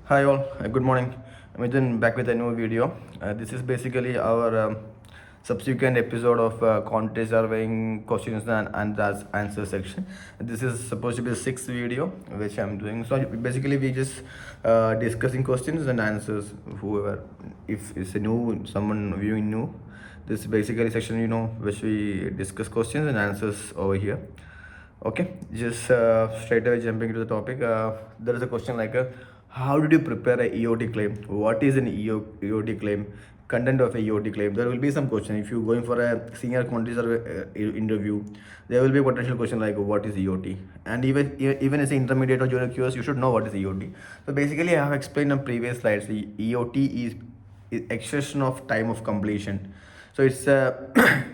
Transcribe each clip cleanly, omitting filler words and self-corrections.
Hi all, good morning. I'm Ethan back with a new video. This is basically our subsequent episode of contest surveying questions and that's answer section. This is supposed to be the sixth video which I'm doing. So basically we just discussing questions and answers. Whoever, if it's a new someone viewing new, this is basically section which we discuss questions and answers over here. Okay, just straight away jumping to the topic. There is a question like, how did you prepare a EOT claim? What is an EOT claim? Content of a EOT claim. There will be some question. If you're going for a senior quantity survey interview, there will be a potential question like, what is EOT? And even as an intermediate or junior QS, you should know what is EOT. So basically, I have explained on previous slides. The EOT is extension of time of completion. So it's a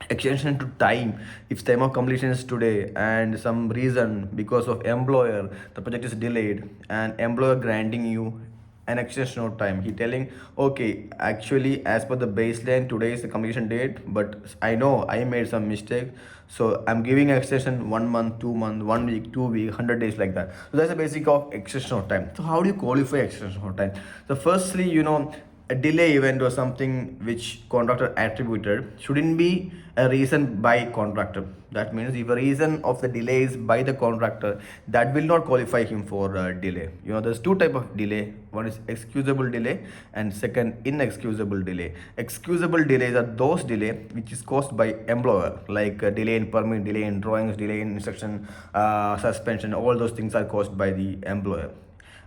extension to time. If time of completion is today and some reason because of employer the project is delayed and employer granting you an extension of time, he telling, okay, actually as per the baseline today is the completion date, but I know I made some mistake, so I'm giving extension 1 month, 2 month, 1 week, 2 week, 100 days, like that. So that's the basic of extension of time. So how do you qualify extension of time? So firstly, a delay event or something which contractor attributed shouldn't be a reason by contractor. That means if a reason of the delay is by the contractor, that will not qualify him for delay. There's two type of delay. One is excusable delay and second inexcusable delay. Excusable delays are those delay which is caused by employer, like delay in permit, delay in drawings, delay in instruction, suspension. All those things are caused by the employer.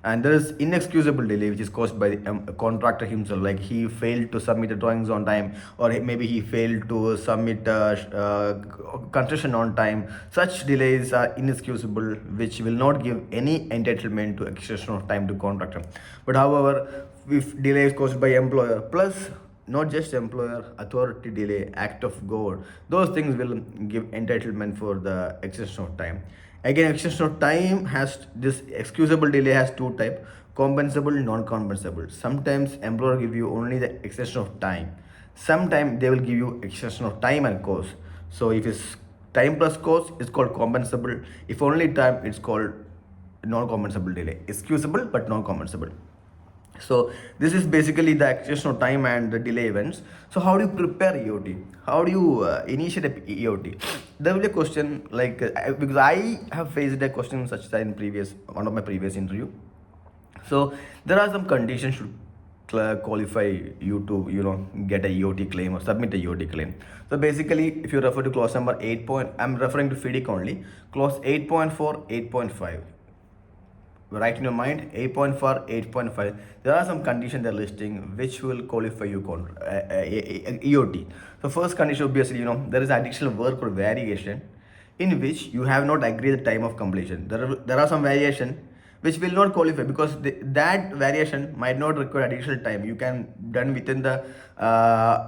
And there is inexcusable delay which is caused by the contractor himself, like he failed to submit the drawings on time, or maybe he failed to submit construction on time. Such delays are inexcusable, which will not give any entitlement to extension of time to contractor. But however, if delay is caused by employer plus not just employer, authority delay, act of god, those things will give entitlement for the extension of time. Again, extension of time has this excusable delay has two type: compensable, non-compensable. Sometimes employer give you only the extension of time, sometimes they will give you extension of time and cost. So if it's time plus cost, it's called compensable. If only time, it's called non-compensable delay. Excusable but non-compensable. So this is basically the extension of time and the delay events. So how do you prepare EOT? How do you initiate a EOT? There will be a question like, because I have faced a question such that in previous one of my previous interview. So there are some conditions should qualify you to get a EOT claim or submit a EOT claim. So basically, if you refer to clause number 8 point, I'm referring to FIDIC only, clause 8.4, 8.5. Write in your mind 8.4, 8.5. There are some conditions they're listing which will qualify you EOT. So first condition, obviously, there is additional work or variation in which you have not agreed the time of completion. There are some variation which will not qualify because that variation might not require additional time. You can done within the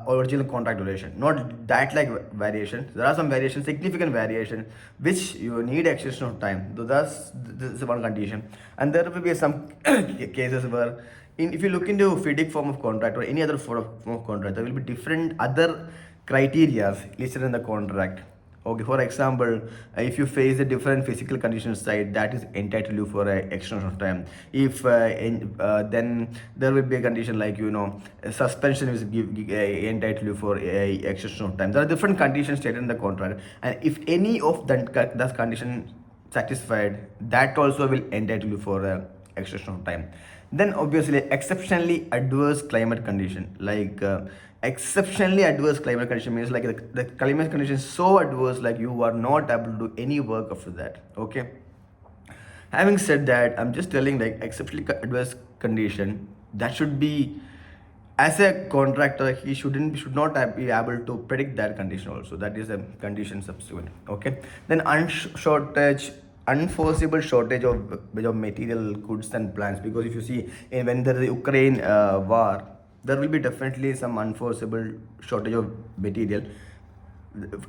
original contract duration, not that like variation. There are some variations, significant variation, which you need extension of time. So this is one condition. And there will be some cases where if you look into FIDIC form of contract or any other form of contract, there will be different other criteria listed in the contract. Okay, for example, if you face a different physical conditions side, that is entitled you for a extension of time. If then there will be a condition like suspension is entitled you for a extension of time. There are different conditions stated in the contract, and if any of that condition satisfied, that also will entitle you for a extension of time. Then obviously exceptionally adverse climate condition, like exceptionally adverse climate condition means like the climate condition is so adverse like you are not able to do any work after that. Okay, having said that, I'm just telling like exceptionally adverse condition, that should be, as a contractor, he should not be able to predict that condition also. That is a condition subsequent. Okay, then unforeseeable shortage of material, goods and plants, because if you see when there is the Ukraine war, there will be definitely some unforeseeable shortage of material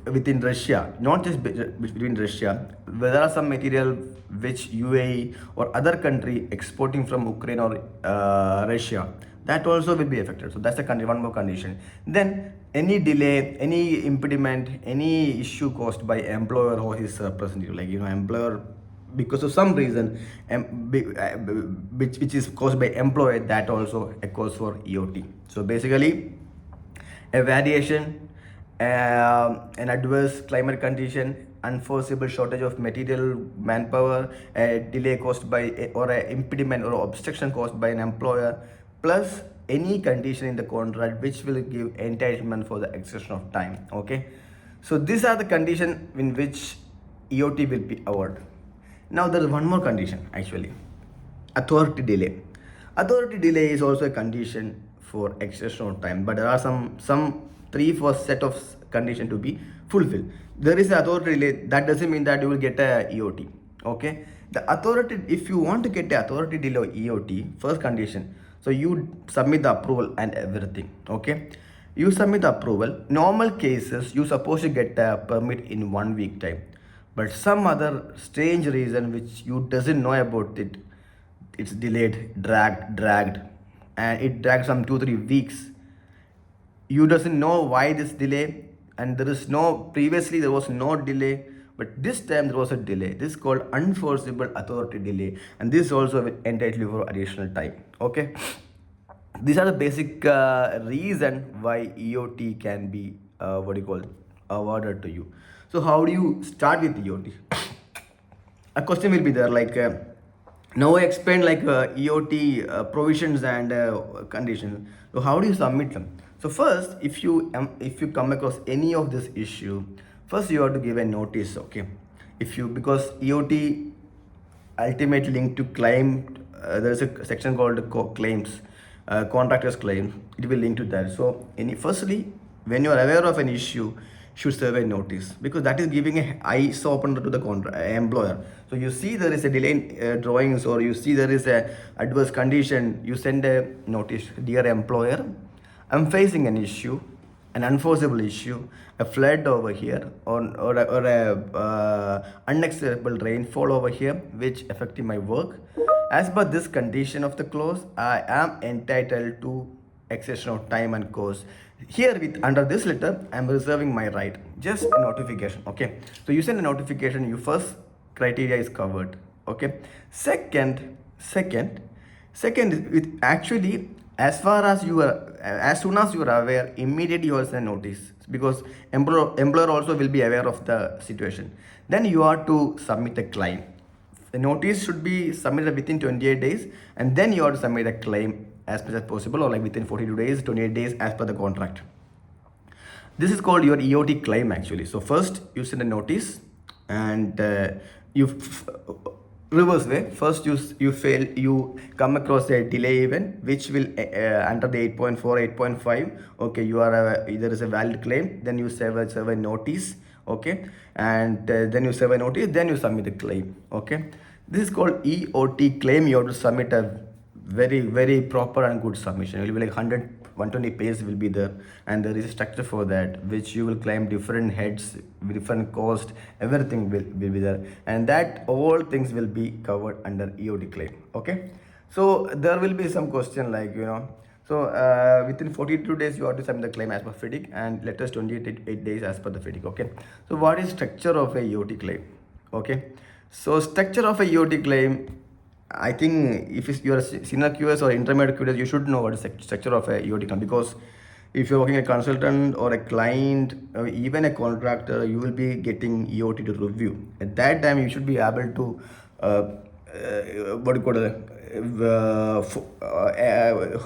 within Russia, not just between Russia. There are some material which UAE or other country exporting from Ukraine or Russia, that also will be affected. So that's one more condition. Then any delay, any impediment, any issue caused by employer or his representative, like employer because of some reason, which is caused by employer, that also a cause for EOT. So basically, a variation, an adverse climate condition, unforeseeable shortage of material, manpower, a delay caused by or an impediment or obstruction caused by an employer, plus any condition in the contract which will give entitlement for the extension of time. Okay, so these are the conditions in which EOT will be awarded. Now there is one more condition actually, authority delay. Authority delay is also a condition for extension of time, but there are some 3 4 set of condition to be fulfilled. There is authority delay. That doesn't mean that you will get a EOT. Okay, the authority, if you want to get the authority delay or EOT, first condition, so you submit the approval and everything. Okay, you submit the approval. Normal cases you supposed to get a permit in 1 week time, but some other strange reason which you doesn't know about it, it's delayed, dragged, and it dragged some 2 3 weeks. You doesn't know why this delay, and there is no, previously there was no delay, but this time there was a delay. This is called unforeseeable authority delay, and this also will entitle you for additional time. Okay, these are the basic reason why EOT can be what do you call, awarded to you. So how do you start with EOT? A question will be there like, now I explained like EOT provisions and conditions. So how do you submit them? So first, if you come across any of this issue, first you have to give a notice. Okay, if you, because EOT ultimately linked to claim, there is a section called claims, contractors claim, it will link to that. So firstly, when you are aware of an issue, should serve a notice, because that is giving a eyes opener to the employer. So you see there is a delay in drawings, or you see there is a adverse condition, you send a notice: dear employer, I'm facing an issue, an unforeseeable issue, a flood over here, or a unacceptable rainfall over here, which affecting my work. As per this condition of the clause, I am entitled to extension of time and cost. Here, with under this letter, I am reserving my right. Just a notification. Okay, so you send a notification. Your first criteria is covered. Okay, second, with actually, as far as you are, as soon as you are aware, immediately you will send notice, because employer also will be aware of the situation. Then you are to submit a claim. The notice should be submitted within 28 days, and then you have to submit a claim as much as possible, or like within 42 days, 28 days as per the contract. This is called your EOT claim actually. So first you send a notice, and reverse way. First you come across a delay event which will under the 8.4 8.5. Okay, you are there is a valid claim, then you serve a notice. Okay, and then you serve a notice, then you submit the claim. Okay, this is called EOT claim. You have to submit a very proper and good submission. It will be like 120 pages will be there, and there is a structure for that, which you will claim different heads, different cost, everything will be there, and that all things will be covered under EOT claim. Okay, so there will be some question like, so within 42 days you have to submit the claim as per FIDIC, and let us 28 days as per the FIDIC. Okay, so what is structure of a EOT claim? Okay, so structure of a EOT claim, I think if you are a senior QS or intermediate QS, you should know what is the structure of a EOT claim, because if you're working a consultant or a client or even a contractor, you will be getting EOT to review. At that time, you should be able to what do you call it?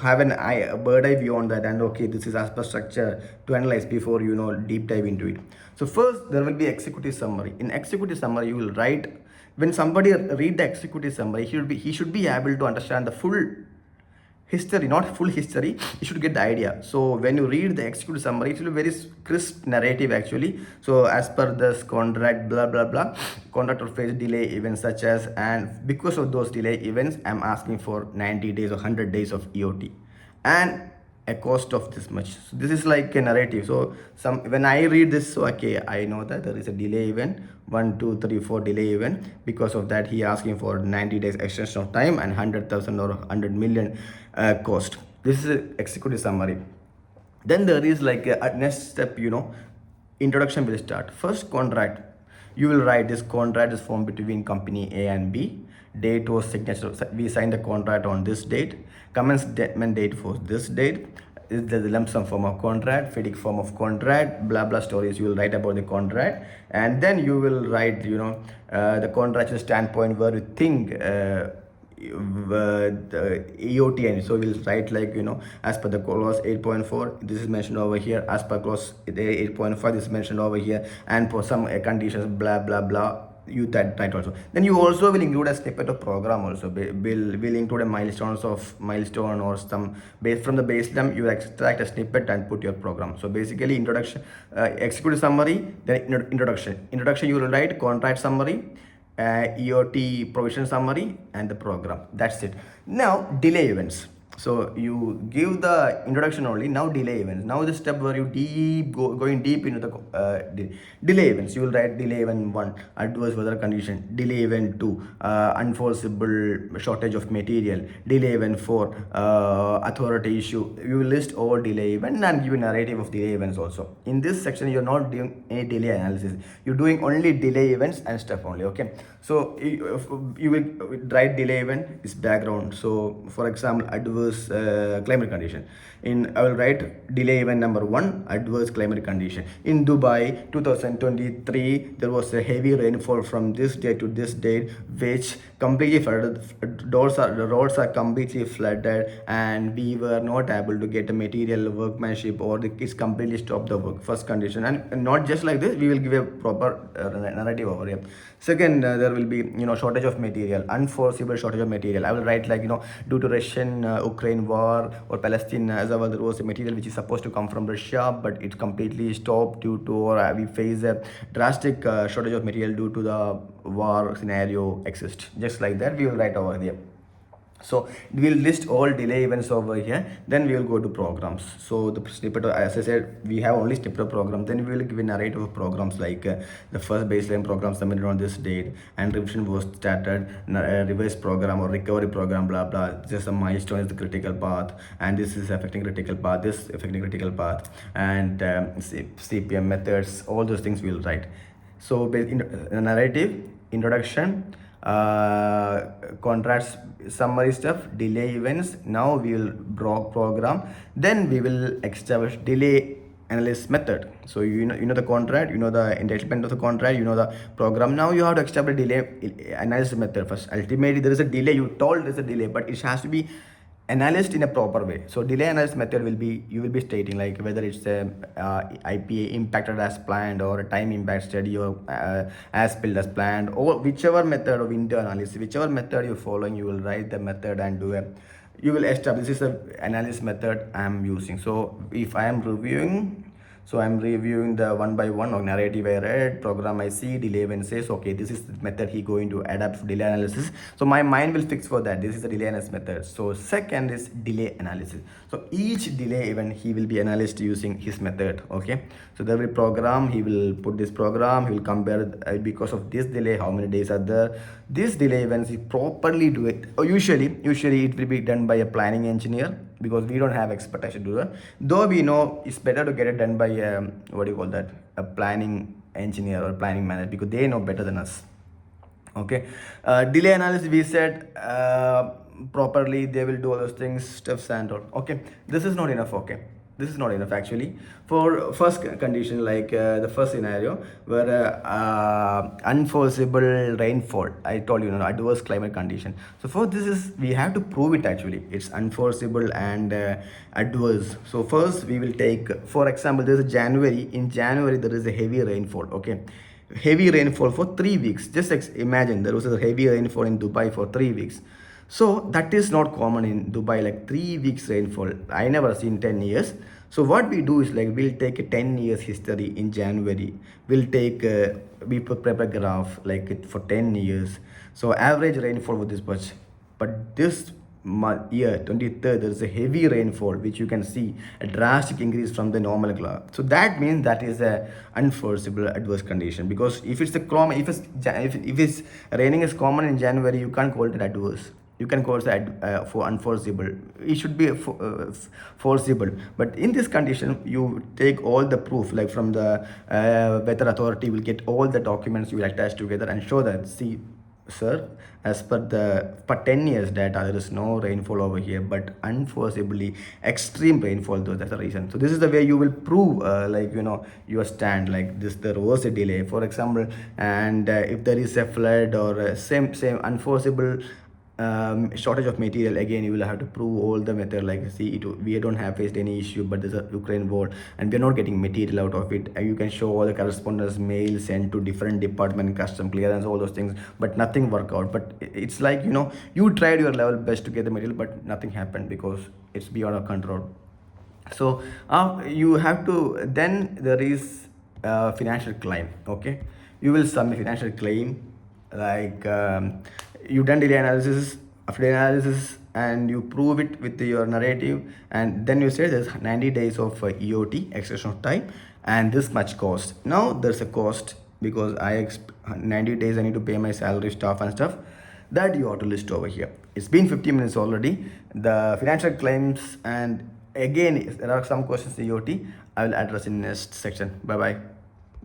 Have a bird eye view on that, and okay, this is as per structure to analyze before deep dive into it. So first there will be executive summary. In executive summary, you will write, when somebody read the executive summary, he should be able to understand the full history, not full history. You should get the idea. So when you read the executive summary, it will be very crisp narrative actually. So as per this contract, blah blah blah, contractor faced delay events such as, and because of those delay events, I'm asking for 90 days or 100 days of EOT, and a cost of this much. So this is like a narrative. So when I read this, so okay, I know that there is a delay event, 1 2 3 4 delay event. Because of that, he asking for 90 days extension of time and 100,000 or 100 million cost. This is a executive summary. Then there is like a next step, introduction will start. First contract, you will write this contract is formed between company A and B. Date was signature. We signed the contract on this date. Commencement date was this date. Is the lump sum form of contract, FIDIC form of contract, blah blah stories you will write about the contract, and then you will write the contractual standpoint where you think the EOT, and so we'll write like as per the clause 8.4 this is mentioned over here, as per clause 8.5 this is mentioned over here, and for some conditions blah blah blah you that also. Then you also will include a snippet of program also. Will include a milestone or some based from the baseline you extract a snippet and put your program. So basically introduction, executive summary, then introduction you will write contract summary, EOT provision summary, and the program. That's it. Now delay events. So you give the introduction only. Now delay events. Now the step where you going deep into the delay events. You will write delay event 1, adverse weather condition. Delay event 2, unforeseeable shortage of material. Delay event 4, authority issue. You will list all delay events and give a narrative of delay events also. In this section, you are not doing any delay analysis. You're doing only delay events and stuff only. Okay. So you will write delay event is background. So for example, adverse climate condition. I will write delay event number 1, adverse climate condition. In Dubai 2023 there was a heavy rainfall from this date to this date, which completely flooded. The roads are completely flooded, and we were not able to get a material workmanship, or it's completely stopped the work. First condition. And not just like this, we will give a proper narrative over here. Second, there will be shortage of material, unforeseeable shortage of material. I will write like due to Russian Ukraine war or Palestine as well, there was a material which is supposed to come from Russia, but it completely stopped due to, or we face a drastic shortage of material due to the war scenario exist. Just like that we will write over here. So we will list all delay events over here. Then we will go to programs. So the snippet, as I said, we have only snippet of program. Then we will give a narrative of programs like the first baseline program submitted on this date, and revision was started, reverse program or recovery program, blah blah. Just a milestone is the critical path, and this is affecting critical path, this affecting critical path, and CPM methods. All those things we will write. So narrative, introduction, contracts summary stuff, delay events. Now we will draw program. Then we will establish delay analysis method. So you know the contract, you know the entitlement of the contract, you know the program. Now you have to establish delay analysis method first. Ultimately there is a delay, you told there is a delay, but it has to be analyzed in a proper way. So delay analysis method will be, you will be stating like whether it's a IPA impacted as planned, or a time impact study, or as built as planned, or whichever method of window analysis, whichever method you're following, you will write the method and you will establish this is the analysis method I'm using. So if I am reviewing, so I'm reviewing the one by one, or narrative I read, program I see, delay event says, okay, this is the method he going to adapt for delay analysis. So my mind will fix for that. This is the delay analysis method. So second is delay analysis. So each delay event he will be analyzed using his method. Okay. So there will be program, he will put this program, he will compare because of this delay, how many days are there. This delay events, he properly do it. Or usually it will be done by a planning engineer, because we don't have expertise to do that. Though we know it's better to get it done by a planning engineer or planning manager, because they know better than us. Okay. Delay analysis, we said properly they will do all those things, steps and all. Okay, this is not enough. Okay, this is not enough actually. For first condition, like the first scenario where unforeseeable rainfall, I told you, adverse climate condition. So for this is, we have to prove it actually, it's unforeseeable and adverse. So first we will take, for example, there's a January. In January there is a heavy rainfall. Okay, heavy rainfall for 3 weeks. Just imagine there was a heavy rainfall in Dubai for 3 weeks. So that is not common in Dubai, like 3 weeks rainfall. I never seen 10 years. So what we do is like, we'll take a 10 years history in January. We'll take, we prepare a graph like for 10 years. So average rainfall for this much. But this year 23rd, there is a heavy rainfall, which you can see a drastic increase from the normal graph. So that means that is a unforeseeable adverse condition, because if it's raining is common in January, you can't call it adverse. you can call it for unforeseeable. It should be foreseeable, but in this condition you take all the proof, like from the weather authority will get all the documents, you will attach together and show that, see sir, as per the for 10 years data there is no rainfall over here, but unforeseeably extreme rainfall though, that's the reason. So this is the way you will prove like your stand, like this there was a delay, for example, and if there is a flood or same unforeseeable shortage of material, again you will have to prove all the method, like see we don't have faced any issue, but there's a Ukraine war and we're not getting material out of it. You can show all the correspondence mail sent to different department, custom clearance, all those things, but nothing work out. But it's like you tried your level best to get the material, but nothing happened because it's beyond our control. So you have to, then there is financial claim. Okay, you will submit financial claim, like you done delay analysis, after the analysis, and you prove it with your narrative, and then you say there's 90 days of EOT, extension of time, and this much cost. Now there's a cost because 90 days I need to pay my salary, staff and stuff, that you ought to list over here. It's been 50 minutes already, the financial claims, and again if there are some questions in EOT I will address in next section. Bye bye.